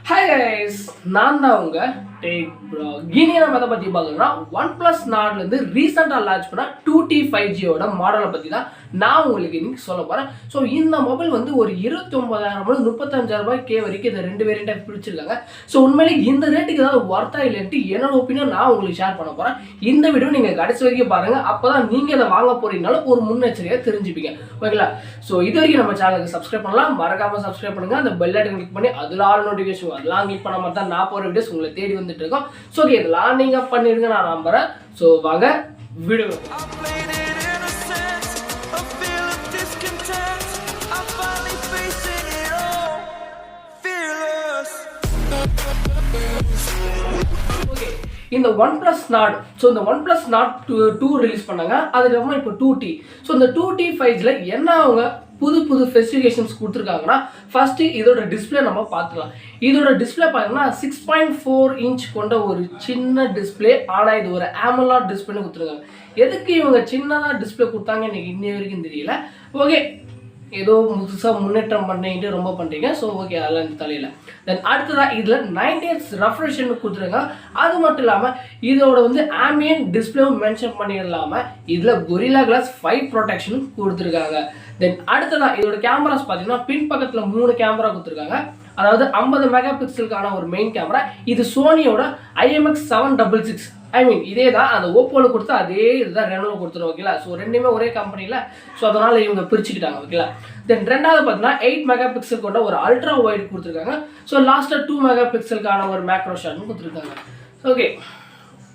Hi guys, நான் தான் உங்க டேக் ப்ரோ. இனி நம்ம எதை பற்றி பார்க்கணும்னா OnePlus நாட்லேருந்து ரீசெண்டாக லான்ச் பண்ண 2T 5G ஓட மாடலை பற்றி தான் நான் உங்களுக்கு இன்னைக்கு சொல்ல போகிறேன். ஸோ இந்த மொபைல் வந்து ஒரு 29,000 35,000 வரைக்கும் இந்த ரெண்டு வேரியண்ட்டாக பிடிச்சிருக்காங்க. ஸோ உண்மையிலே இந்த ரேட்டுக்கு ஏதாவது ஒர்த்தா இல்லைன்ட்டு என்னோட ஒப்பீனியன் நான் உங்களுக்கு ஷேர் பண்ண போகிறேன். இந்த வீடியோ நீங்கள் கடைசி வரைக்கும் பாருங்கள். அப்போ தான் நீங்கள் இதை வாங்க போகிறீங்கனாலும் ஒரு முன்னெச்சரிக்கையாக தெரிஞ்சுப்பீங்க. ஓகேங்களா? ஸோ இது வரைக்கும் நம்ம சேனலுக்கு சப்ஸ்கிரைப் பண்ணலாம், மறக்காமல் சப்ஸ்கிரைப் பண்ணுங்கள். அந்த பெல் ஐக்கன் கிளிக் பண்ணி அதில் ஆல் நோட்டிஃபிகேஷன் அதெல்லாம் கிளிக் பண்ண மாதிரி தான் நான் போகிற வீடியோஸ் உங்களை தேடி வந்துட்டு இருக்கோம். ஸோ இதெல்லாம் நீங்கள் பண்ணிடுங்க, நான் நம்புகிறேன். ஸோ வாங்க வீடியோ. இந்த OnePlus நாட், ஸோ இந்த OnePlus நாட் 2 ரிலீஸ் பண்ணாங்க. அதுக்கப்புறமா இப்போ 2T. ஸோ இந்த 2T 5Gல என்ன அவங்க புது ஸ்பெசிஃபிகேஷன்ஸ் கொடுத்துருக்காங்கன்னா, ஃபர்ஸ்ட் இதோட டிஸ்பிளே நம்ம பார்த்துக்கலாம். இதோட டிஸ்பிளே பார்த்தீங்கன்னா 6.4 இன்ச் கொண்ட ஒரு சின்ன டிஸ்பிளே. ஆனால் இது ஒரு AMOLED டிஸ்பிளேன்னு கொடுத்துருக்காங்க. எதுக்கு இவங்க சின்னதாக டிஸ்பிளே கொடுத்தாங்க எனக்கு இன்னி வரைக்கும் தெரியல. ஓகே, ஏதோ புதுசாக முன்னேற்றம் பண்ணிட்டு ரொம்ப பண்ணுறீங்க. ஸோ ஓகே, அதெல்லாம் இந்த தலையில். தென் அடுத்ததாக இதில் 90Hz ரெஃப்ரெஷ்னு கொடுத்துருங்க. அது மட்டும் இல்லாமல் இதோட வந்து ஆம்பியன்ட் டிஸ்பிளேவும் மென்ஷன் பண்ணிடலாமல் இதில் Gorilla Glass 5 ப்ரொடெக்ஷனும் கொடுத்துருக்காங்க. தென் அடுத்ததாக இதோட கேமராஸ் பார்த்தீங்கன்னா பின்பக்கத்தில் 3 கேமரா கொடுத்துருக்காங்க. அதாவது 50 மெகா பிக்சலுக்கான ஒரு மெயின் கேமரா. இது சோனியோட IMX766. இதே தான் அந்த ஓப்போவில் கொடுத்தா அதே இதுதான் ரெனோவில் கொடுத்துரும். ஓகேங்களா? ஸோ ரெண்டுமே ஒரே கம்பெனியில். ஸோ அதனால் இவங்க பிரிச்சுக்கிட்டாங்க. ஓகேங்களா? தென் ரெண்டாவது பார்த்தீங்கன்னா 8 மெகா பிக்சல் கொண்ட ஒரு அல்ட்ரா வைட் கொடுத்துருக்காங்க. ஸோ லாஸ்ட்டாக 2 மெகா பிக்சலுக்கான ஒரு மேக்ரோ ஷாட்னு கொடுத்துருக்காங்க. ஓகே,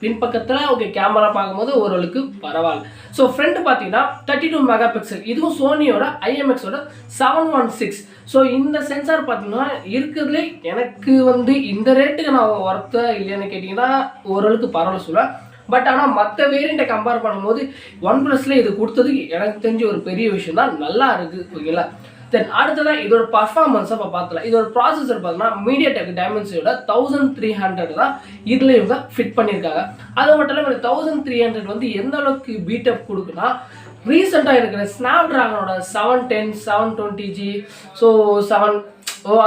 பின்பக்கத்தில் ஓகே கேமரா பார்க்கும்போது ஓரளவுக்கு பரவாயில்ல. ஸோ ஃப்ரண்ட் பார்த்தீங்கன்னா 32 மெகா பிக்சல். இதுவும் சோனியோட IMX-ஓட 716. ஸோ இந்த சென்சார் பார்த்தீங்கன்னா இருக்கிறதுலே எனக்கு வந்து இந்த ரேட்டுக்கு நான் ஒர்த்தா இல்லையான்னு கேட்டிங்கன்னா ஓரளவுக்கு பரவாயில்ல சொல்லுவேன். பட் ஆனால் மற்ற வேரியண்ட்டை கம்பேர் பண்ணும்போது OnePlusல இது கொடுத்தது எனக்கு தெரிஞ்ச ஒரு பெரிய விஷயம் தான். நல்லா இருக்குது. ஓகேங்களா? தென் அடுத்ததான் இதோட பர்ஃபார்மன்ஸை இப்போ பார்த்தலாம். இதோட ப்ராசஸர் பார்த்தீங்கன்னா MediaTek Dimensity 1300 தான் இதில் இவங்க ஃபிட் பண்ணியிருக்காங்க. அது மட்டும் இல்லாமல் 1300 வந்து எந்த அளவுக்கு பீட்டப் கொடுக்குன்னா, ரீசெண்டாக இருக்கிற ஸ்னாப்ட்ராகனோட 710 720G ஸோ 7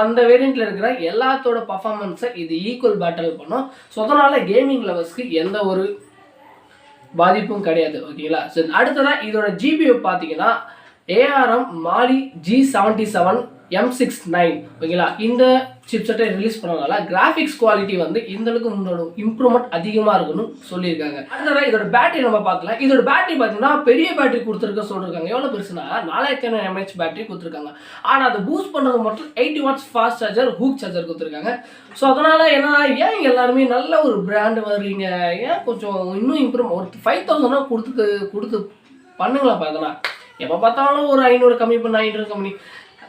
அந்த வேரியண்ட்டில் இருக்கிற எல்லாத்தோட பர்ஃபார்மன்ஸை இது ஈக்குவல் பேட்டில் பண்ணும். ஸோ அதனால் கேமிங் லெவல்ஸ்க்கு எந்த ஒரு பாதிப்பும் கிடையாது. ஓகேங்களா? ஸோ அடுத்ததான் இதோட GPU பார்த்தீங்கன்னா ARM Mali-G77 MC9. ஓகேங்களா? இந்த சிப்செட்டை ரிலீஸ் பண்ணனால கிராஃபிக்ஸ் குவாலிட்டி வந்து இந்த அளவுக்கு முன்னோட இம்ப்ரூவ்மெண்ட் அதிகமாக இருக்குன்னு சொல்லியிருக்காங்க. அடுத்ததான் இதோட பேட்டரி நம்ம பார்க்கலாம். இதோட பேட்டரி பார்த்தீங்கன்னா பெரிய பேட்டரி கொடுத்துருக்க சொல்லியிருக்காங்க. எவ்வளோ பெருசுனா 4000 mAh பேட்டரி கொடுத்துருக்காங்க. ஆனால் அதை பூஸ்ட் பண்ணுறது மட்டும் 80 watts fast charger hook charger கொடுத்துருக்காங்க. ஸோ அதனால் என்ன, ஏன் எல்லாருமே நல்ல ஒரு பிராண்டு வர்றீங்க, ஏன் கொஞ்சம் இன்னும் இம்ப்ரூவ் ஒரு 5000 கொடுத்து பண்ணுங்களாப்பா. இதெல்லாம் எப்போ பார்த்தாலும் ஒரு 500 கம்மி பண்ண 500 கம்மி.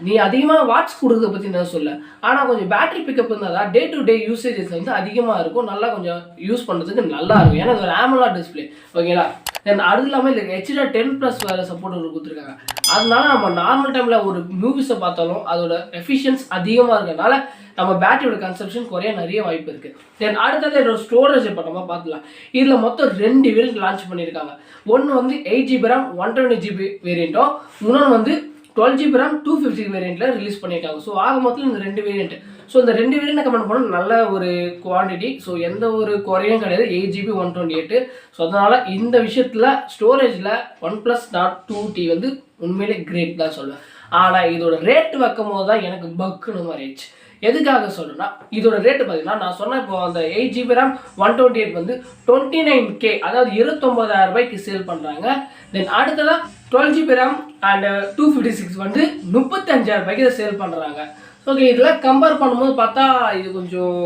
நீ அதிகமாக வாட்ஸ் கொடுக்குறத பற்றி நான் சொல்ல, ஆனால் கொஞ்சம் பேட்டரி பிக்கப் இருந்தால் தான் டே டு டே யூசேஜஸ் வந்து அதிகமாக இருக்கும். நல்லா கொஞ்சம் யூஸ் பண்ணுறதுக்கு நல்லா இருக்கும். ஏன்னா இது ஒரு AMOLED டிஸ்பிளே. ஓகேங்களா? தென் அது இல்லாமல் இல்லை HDR10+ வேறு சப்போர்ட் கொடுத்துருக்காங்க. அதனால நம்ம நார்மல் டைமில் ஒரு மூவிஸை பார்த்தாலும் அதோட எஃபிஷியன்ஸ் அதிகமாக இருக்கிறதுனால நம்ம பேட்டரியோட கன்சப்ஷன் குறைய நிறைய வாய்ப்பு இருக்குது. தென் அடுத்தது இதோட ஸ்டோரேஜ் இப்போ நம்ம பார்த்துலாம். இதில் மொத்தம் 2 வேரியன்ட் லான்ச் பண்ணியிருக்காங்க. ஒன்று வந்து 8GB RAM 120GB வேரியண்ட்டும், இன்னொன்று வந்து 12GB RAM 250 வேரியண்ட்டில் ரிலீஸ் பண்ணியிருக்காங்க. ஸோ ஆக மொத்தம் இந்த 2 வேரியண்ட். ஸோ இந்த 2 வேரியண்ட்டை கமெண்ட் பண்ணால் நல்ல ஒரு குவான்டிட்டி. ஸோ எந்த ஒரு குறையும் கிடையாது. 8GB 128. ஸோ அதனால் இந்த விஷயத்தில் ஸ்டோரேஜில் OnePlus நாட் 2T வந்து உண்மையிலே கிரேட் தான் சொல்லுவேன். ஆனால் இதோட ரேட் வைக்கும் போது தான் எனக்கு பக்குன்னு மாறிடுச்சு. எதுக்காக சொல்லுன்னா, இதோட ரேட்டு பார்த்தீங்கன்னா நான் சொன்னேன் இப்போ அந்த 8GB RAM 128 வந்து 29K, அதாவது 29,000 சேல் பண்ணுறாங்க. தென் அடுத்ததான் 12GB RAM அண்ட் 256 வந்து 35,000 சேல் பண்ணுறாங்க. ஓகே, இதெல்லாம் கம்பேர் பண்ணும்போது பார்த்தா இது கொஞ்சம்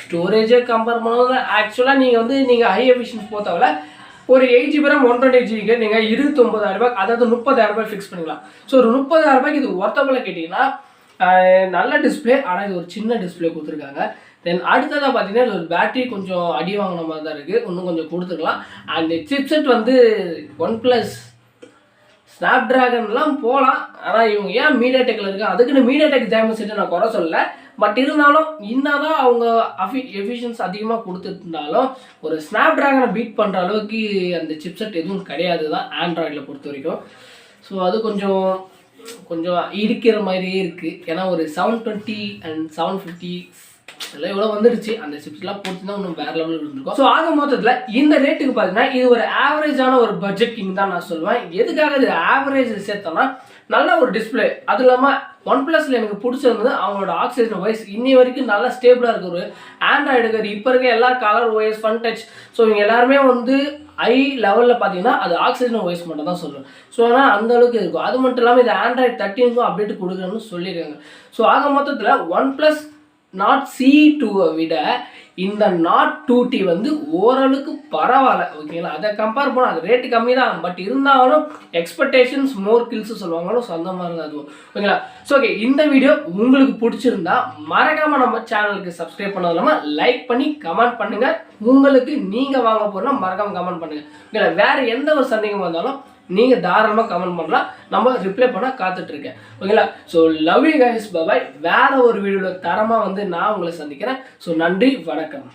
ஸ்டோரேஜை கம்பேர் பண்ணும்போது ஆக்சுவலாக நீங்கள் ஹை எஃபிஷியன்ஸ் போத்தவில்ல ஒரு 8GB RAM 128GB நீங்கள் 29,000, அதாவது 30,000 ஃபிக்ஸ் பண்ணிக்கலாம். ஸோ ஒரு 30,000 இது ஒர்த்தபிளாக கேட்டிங்கன்னா நல்ல டிஸ்பிளே. ஆனால் இது ஒரு சின்ன டிஸ்பிளே கொடுத்துருக்காங்க. தென் அடுத்ததாக பார்த்தீங்கன்னா இது ஒரு பேட்டரி கொஞ்சம் அடி வாங்கின மாதிரி தான் இருக்குது. இன்னும் கொஞ்சம் கொடுத்துருக்கலாம். அண்ட் சிப்செட் வந்து OnePlus ஸ்னாப்ட்ராகன்லாம் போகலாம். ஆனால் இவங்க ஏன் MediaTekல இருக்காங்க, அதுக்குன்னு MediaTek Dimensity நான் குறை சொல்லலை. பட் இருந்தாலும் என்னதான் அவங்க எஃபிஷியன்ஸ் அதிகமாக கொடுத்துருந்தாலும் ஒரு ஸ்னாப்ட்ராகனை பீட் பண்ணுற அளவுக்கு அந்த சிப்செட் எதுவும் கிடையாது தான் ஆண்ட்ராய்டில் பொறுத்த வரைக்கும். ஸோ அது கொஞ்சம் கொஞ்சம் இடிக்கிற மாதிரியே இருக்குது. ஏன்னா ஒரு 720 and 750 எல்லாம் இவ்வளோ வந்துடுச்சு. அந்த சிப்ஸ்லாம் போட்டுனா இன்னும் வேற லெவலில் இருந்திருக்கும். ஸோ ஆக மொத்தத்தில் இந்த ரேட்டுக்கு பார்த்தீங்கன்னா இது ஒரு ஆவரேஜான ஒரு பட்ஜெட் கிங் தான் நான் சொல்லுவேன். எதுக்காக இது ஆவரேஜ் சேர்த்தோம்னா நல்ல ஒரு டிஸ்பிளே, அது இல்லாமல் OnePlusல எனக்கு பிடிச்சிருந்தது அவங்களோட ஆக்சிஜன் வாய்ஸ் இன்னி வரைக்கும் நல்லா ஸ்டேபிளாக இருக்குது. ஒரு ஆண்ட்ராய்டுக்கு இப்போ இருக்க எல்லா colour OS fun touch so இவங்க எல்லாருமே வந்து ஐ லெவலில் பார்த்தீங்கன்னா அது ஆக்சிஜன் வாய்ஸ் மட்டும் தான் சொல்லுவேன். ஸோ ஆனால் அந்த அளவுக்கு இருக்கும். அது மட்டும் இல்லாமல் இது ஆண்ட்ராய்டு 13க்கும் அப்டேட் கொடுக்குறேன்னு சொல்லியிருக்காங்க. ஸோ ஆக மொத்தத்தில் OnePlus Nord C2 விட இந்த Nord 2T வந்து ஓரளவுக்கு பரவாயில்ல. ஓகேங்களா, அதை கம்பேர் பண்ணால் அது ரேட்டு கம்மி தான், பட் இருந்தாலும் எக்ஸ்பெக்டேஷன்ஸ் மோர் கில்ஸ் சொல்லுவாங்களோ, ஸோ அந்த மாதிரி தான் அதுவும். ஓகேங்களா, ஸோ ஓகே, இந்த வீடியோ உங்களுக்கு பிடிச்சிருந்தா மறக்காமல் நம்ம சேனலுக்கு சப்ஸ்கிரைப் பண்ணது இல்லாமல் லைக் பண்ணி கமெண்ட் பண்ணுங்கள். உங்களுக்கு நீங்கள் வாங்க போகிறோம்னா மறக்காமல் கமெண்ட் பண்ணுங்கள். ஓகேங்களா, வேறு எந்த ஒரு சந்தேகம் வந்தாலும் நீங்கள் தாராளமாக கமெண்ட் பண்ணலாம், நம்ம ரிப்ளை பண்ண காத்துட்ருக்கேன். ஓகேங்களா, ஸோ லவ் யூ கைஸ், பாய். வேறு ஒரு வீடியோவில் தரமாக வந்து நான் உங்களை சந்திக்கிறேன். ஸோ நன்றி, வணக்கம்.